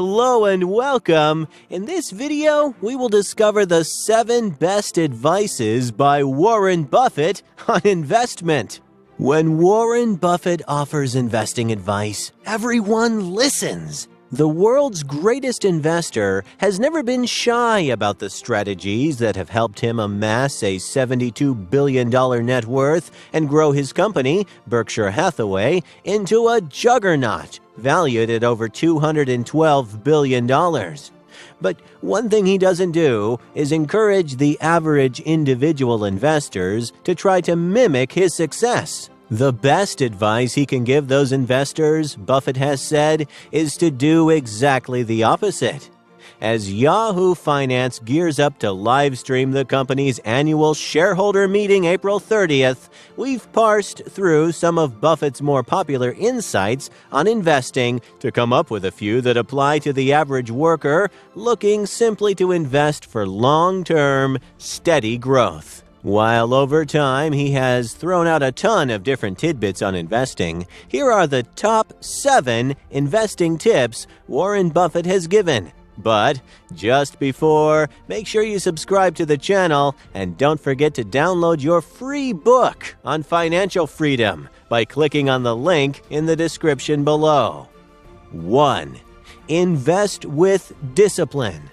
Hello and welcome. In this video, we will discover the 7 best advices by Warren Buffett on investment. When Warren Buffett offers investing advice, everyone listens. The world's greatest investor has never been shy about the strategies that have helped him amass a $72 billion net worth and grow his company, Berkshire Hathaway, into a juggernaut valued at over $212 billion. But one thing he doesn't do is encourage the average individual investors to try to mimic his success. The best advice he can give those investors, Buffett has said, is to do exactly the opposite. As Yahoo Finance gears up to live stream the company's annual shareholder meeting April 30th, we've parsed through some of Buffett's more popular insights on investing to come up with a few that apply to the average worker looking simply to invest for long-term, steady growth. While over time he has thrown out a ton of different tidbits on investing, here are the top 7 investing tips Warren Buffett has given. But just before, make sure you subscribe to the channel and don't forget to download your free book on financial freedom by clicking on the link in the description below. 1. Invest with discipline.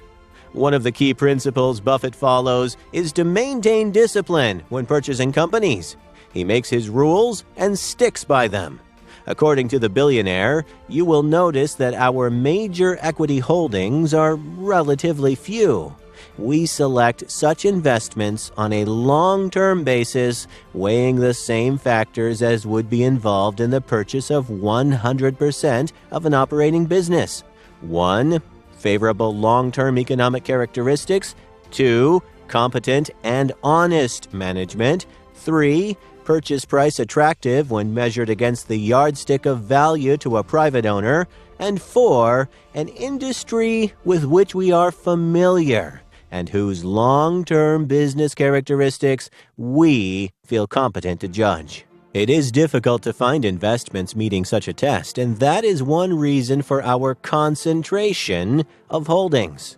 One of the key principles Buffett follows is to maintain discipline when purchasing companies. He makes his rules and sticks by them. According to the billionaire, you will notice that our major equity holdings are relatively few. We select such investments on a long-term basis, weighing the same factors as would be involved in the purchase of 100% of an operating business. 1. Favorable long-term economic characteristics. 2. Competent and honest management. 3. Purchase price attractive when measured against the yardstick of value to a private owner. And 4. An industry with which we are familiar and whose long-term business characteristics we feel competent to judge. It is difficult to find investments meeting such a test, and that is one reason for our concentration of holdings.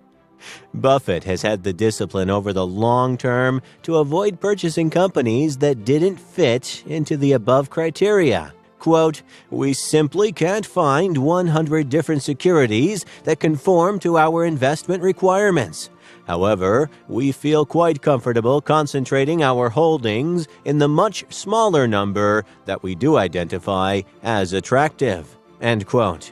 Buffett has had the discipline over the long term to avoid purchasing companies that didn't fit into the above criteria. Quote, "We simply can't find 100 different securities that conform to our investment requirements. However, we feel quite comfortable concentrating our holdings in the much smaller number that we do identify as attractive." End quote.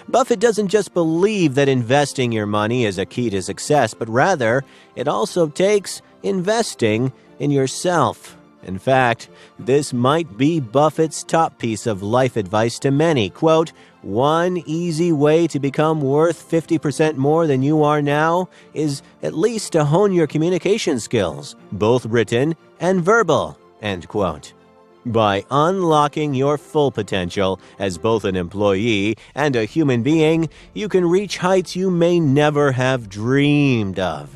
Buffett doesn't just believe that investing your money is a key to success, but rather, it also takes investing in yourself. In fact, this might be Buffett's top piece of life advice to many. Quote, "One easy way to become worth 50% more than you are now is at least to hone your communication skills, both written and verbal." End quote. By unlocking your full potential as both an employee and a human being, you can reach heights you may never have dreamed of.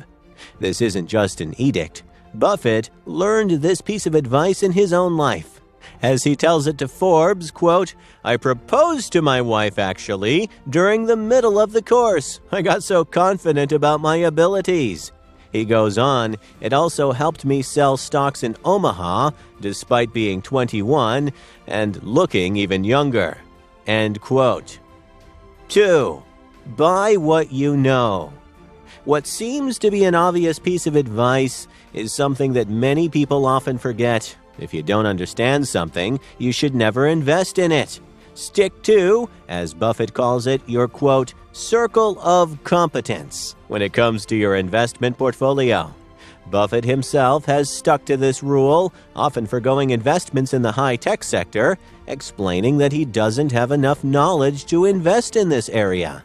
This isn't just an edict. Buffett learned this piece of advice in his own life. As he tells it to Forbes, quote, "I proposed to my wife, actually, during the middle of the course. I got so confident about my abilities." He goes on, "It also helped me sell stocks in Omaha, despite being 21 and looking even younger." End quote. 2. Buy what you know. What seems to be an obvious piece of advice is something that many people often forget. If you don't understand something, you should never invest in it. Stick to, as Buffett calls it, your, quote, "circle of competence" when it comes to your investment portfolio. Buffett himself has stuck to this rule, often forgoing investments in the high-tech sector, explaining that he doesn't have enough knowledge to invest in this area.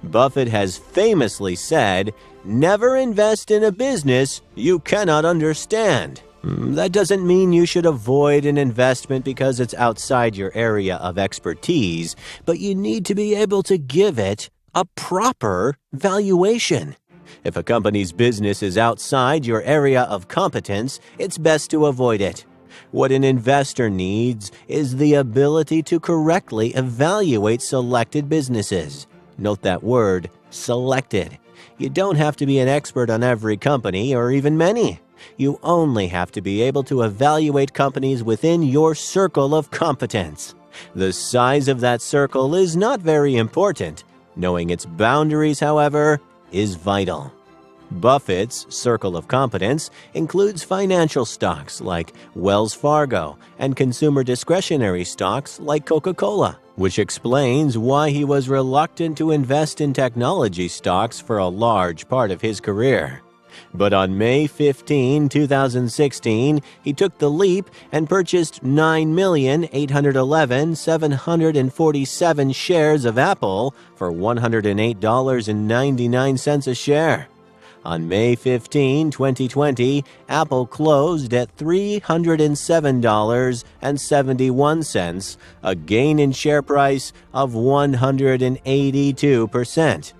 Buffett has famously said, "Never invest in a business you cannot understand." That doesn't mean you should avoid an investment because it's outside your area of expertise, but you need to be able to give it a proper valuation. If a company's business is outside your area of competence, it's best to avoid it. What an investor needs is the ability to correctly evaluate selected businesses. Note that word, selected. You don't have to be an expert on every company or even many. You only have to be able to evaluate companies within your circle of competence. The size of that circle is not very important. Knowing its boundaries, however, is vital. Buffett's circle of competence includes financial stocks like Wells Fargo and consumer discretionary stocks like Coca-Cola, which explains why he was reluctant to invest in technology stocks for a large part of his career. But on May 15, 2016, he took the leap and purchased 9,811,747 shares of Apple for $108.99 a share. On May 15, 2020, Apple closed at $307.71, a gain in share price of 182%.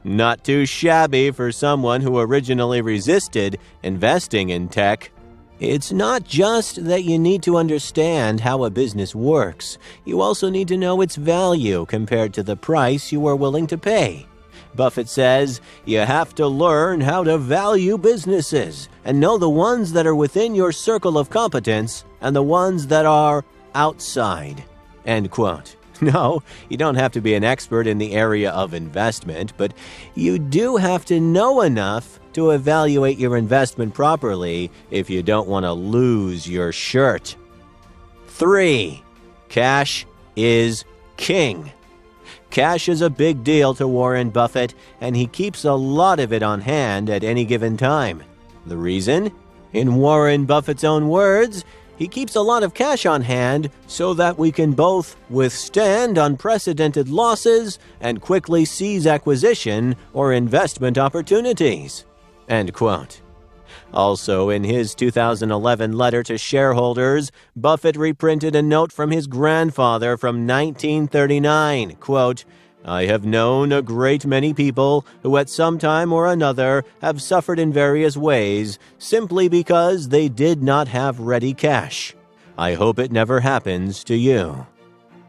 Not too shabby for someone who originally resisted investing in tech. It's not just that you need to understand how a business works. You also need to know its value compared to the price you are willing to pay. Buffett says you have to learn how to value businesses and know the ones that are within your circle of competence and the ones that are outside. End quote. No, you don't have to be an expert in the area of investment, but you do have to know enough to evaluate your investment properly if you don't want to lose your shirt. 3. Cash is king. Cash is a big deal to Warren Buffett, and he keeps a lot of it on hand at any given time. The reason? In Warren Buffett's own words, he keeps a lot of cash on hand so that we can both withstand unprecedented losses and quickly seize acquisition or investment opportunities. End quote. Also, in his 2011 letter to shareholders, Buffett reprinted a note from his grandfather from 1939, quote, "I have known a great many people who at some time or another have suffered in various ways simply because they did not have ready cash. I hope it never happens to you."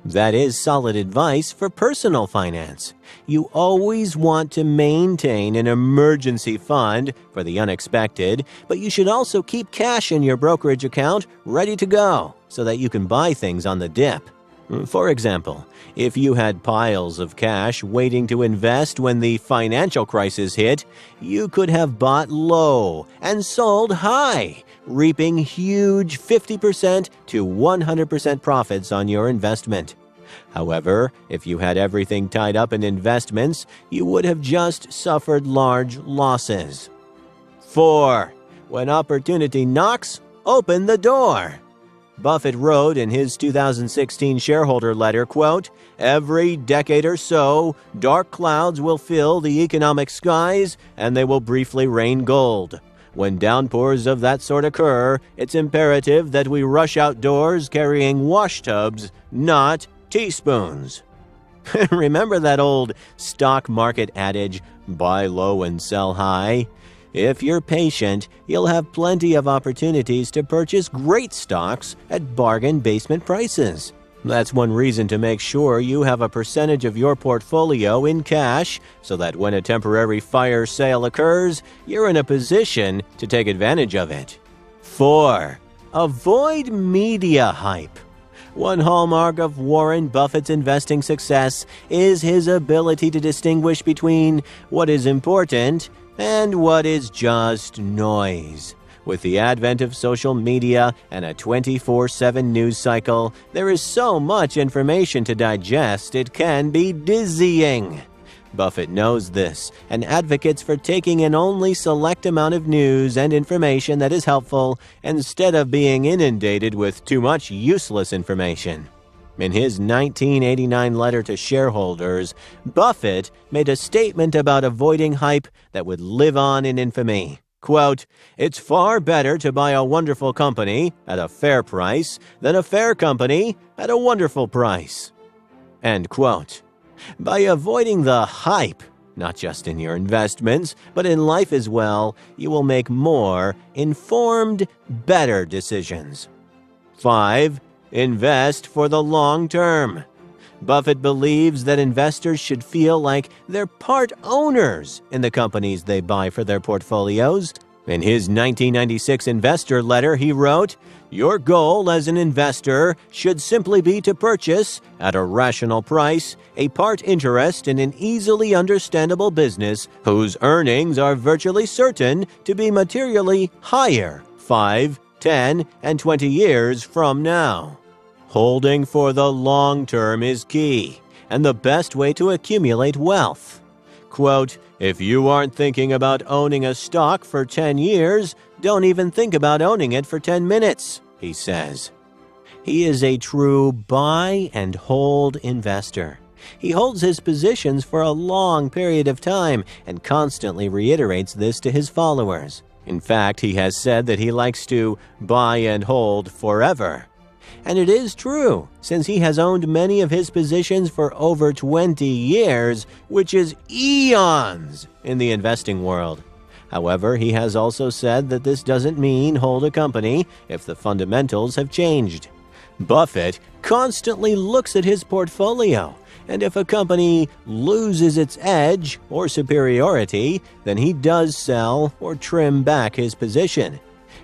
That is solid advice for personal finance. You always want to maintain an emergency fund for the unexpected, but you should also keep cash in your brokerage account ready to go so that you can buy things on the dip. For example, if you had piles of cash waiting to invest when the financial crisis hit, you could have bought low and sold high, reaping huge 50% to 100% profits on your investment. However, if you had everything tied up in investments, you would have just suffered large losses. 4. When opportunity knocks, open the door. Buffett wrote in his 2016 shareholder letter, quote, "Every decade or so, dark clouds will fill the economic skies and they will briefly rain gold. When downpours of that sort occur, it's imperative that we rush outdoors carrying washtubs, not teaspoons." Remember that old stock market adage, buy low and sell high? If you're patient, you'll have plenty of opportunities to purchase great stocks at bargain basement prices. That's one reason to make sure you have a percentage of your portfolio in cash so that when a temporary fire sale occurs, you're in a position to take advantage of it. 4. Avoid media hype. One hallmark of Warren Buffett's investing success is his ability to distinguish between what is important and what is just noise. With the advent of social media and a 24/7 news cycle, there is so much information to digest it can be dizzying. Buffett knows this and advocates for taking in only select amount of news and information that is helpful instead of being inundated with too much useless information. In his 1989 letter to shareholders, Buffett made a statement about avoiding hype that would live on in infamy. Quote, "It's far better to buy a wonderful company at a fair price than a fair company at a wonderful price." End quote. By avoiding the hype, not just in your investments, but in life as well, you will make more informed, better decisions. 5. Invest for the long term. Buffett believes that investors should feel like they're part owners in the companies they buy for their portfolios. In his 1996 investor letter, he wrote, "Your goal as an investor should simply be to purchase, at a rational price, a part interest in an easily understandable business whose earnings are virtually certain to be materially higher 5, 10, and 20 years from now." Holding for the long term is key, and the best way to accumulate wealth. Quote, "If you aren't thinking about owning a stock for 10 years, don't even think about owning it for 10 minutes, he says. He is a true buy and hold investor. He holds his positions for a long period of time and constantly reiterates this to his followers. In fact, he has said that he likes to buy and hold forever. And it is true, since he has owned many of his positions for over 20 years, which is eons in the investing world. However, he has also said that this doesn't mean hold a company if the fundamentals have changed. Buffett constantly looks at his portfolio, and if a company loses its edge or superiority, then he does sell or trim back his position.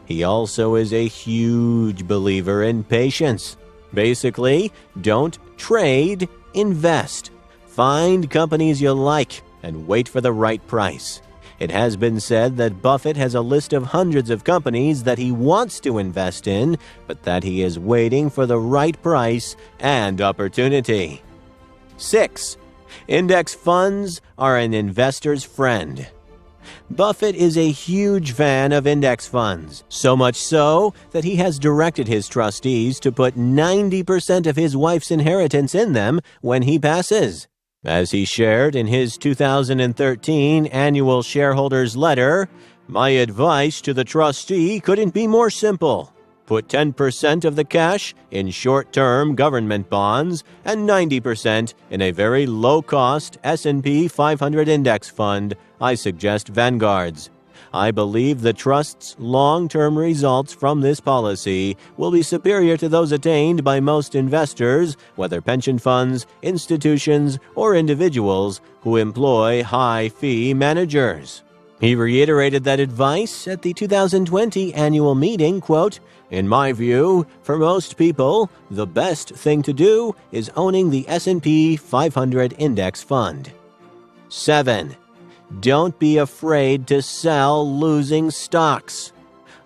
He also is a huge believer in patience. Basically, don't trade, invest. Find companies you like and wait for the right price. It has been said that Buffett has a list of hundreds of companies that he wants to invest in, but that he is waiting for the right price and opportunity. 6. Index funds are an investor's friend. Buffett is a huge fan of index funds, so much so that he has directed his trustees to put 90% of his wife's inheritance in them when he passes. As he shared in his 2013 annual shareholders letter, "My advice to the trustee couldn't be more simple. Put 10% of the cash in short-term government bonds and 90% in a very low-cost S&P 500 index fund. I suggest Vanguard's. I believe the trust's long-term results from this policy will be superior to those attained by most investors, whether pension funds, institutions, or individuals who employ high-fee managers." He reiterated that advice at the 2020 annual meeting, quote, "In my view, for most people, the best thing to do is owning the S&P 500 index fund." 7. Don't be afraid to sell losing stocks.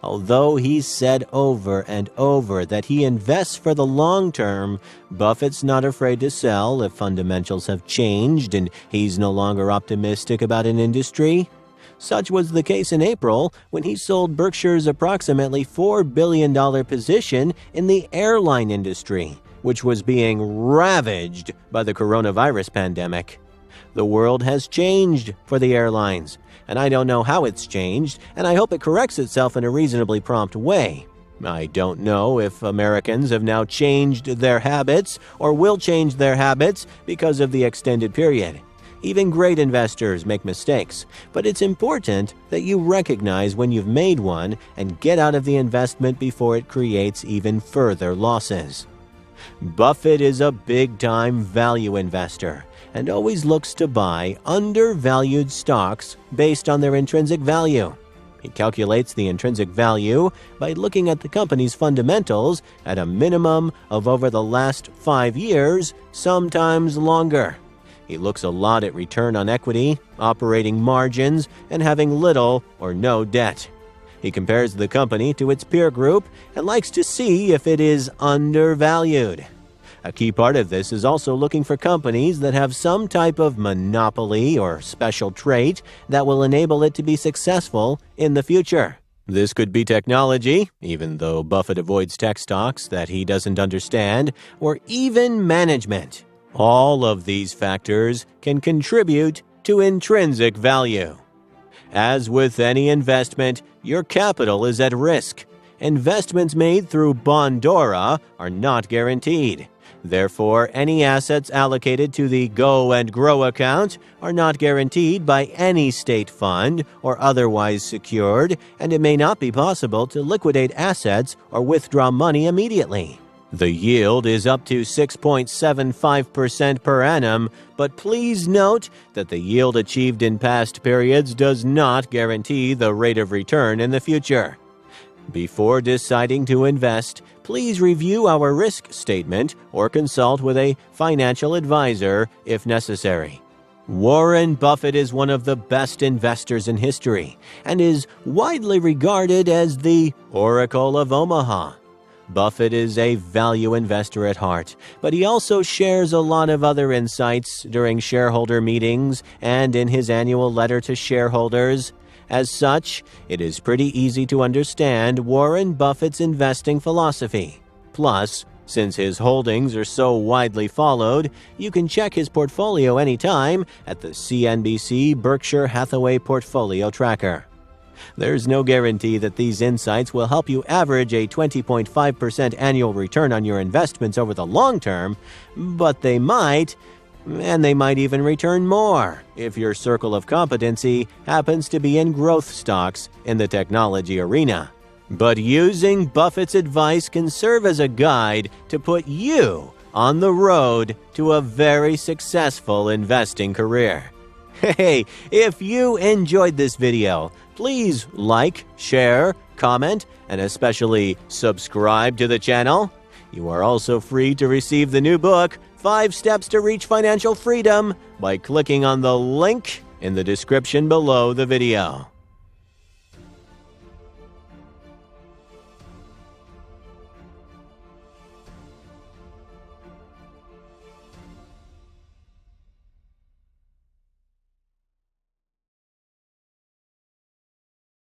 Although he's said over and over that he invests for the long term, Buffett's not afraid to sell if fundamentals have changed and he's no longer optimistic about an industry. Such was the case in April when he sold Berkshire's approximately $4 billion position in the airline industry, which was being ravaged by the coronavirus pandemic. The world has changed for the airlines, and I don't know how it's changed, and I hope it corrects itself in a reasonably prompt way. I don't know if Americans have now changed their habits or will change their habits because of the extended period. Even great investors make mistakes, but it's important that you recognize when you've made one and get out of the investment before it creates even further losses. Buffett is a big-time value investor and always looks to buy undervalued stocks based on their intrinsic value. He calculates the intrinsic value by looking at the company's fundamentals at a minimum of over the last 5 years, sometimes longer. He looks a lot at return on equity, operating margins, and having little or no debt. He compares the company to its peer group and likes to see if it is undervalued. A key part of this is also looking for companies that have some type of monopoly or special trait that will enable it to be successful in the future. This could be technology, even though Buffett avoids tech stocks that he doesn't understand, or even management. All of these factors can contribute to intrinsic value. As with any investment, your capital is at risk. Investments made through Bondora are not guaranteed. Therefore, any assets allocated to the Go and Grow account are not guaranteed by any state fund or otherwise secured, and it may not be possible to liquidate assets or withdraw money immediately. The yield is up to 6.75% per annum, but please note that the yield achieved in past periods does not guarantee the rate of return in the future. Before deciding to invest, please review our risk statement or consult with a financial advisor if necessary. Warren Buffett is one of the best investors in history and is widely regarded as the Oracle of Omaha. Buffett is a value investor at heart, but he also shares a lot of other insights during shareholder meetings and in his annual letter to shareholders. As such, it is pretty easy to understand Warren Buffett's investing philosophy. Plus, since his holdings are so widely followed, you can check his portfolio anytime at the CNBC Berkshire Hathaway Portfolio Tracker. There's no guarantee that these insights will help you average a 20.5% annual return on your investments over the long term, but they might, and they might even return more if your circle of competency happens to be in growth stocks in the technology arena. But using Buffett's advice can serve as a guide to put you on the road to a very successful investing career. Hey, if you enjoyed this video, please like, share, comment, and especially subscribe to the channel. You are also free to receive the new book, 5 Steps to Reach Financial Freedom, by clicking on the link in the description below the video.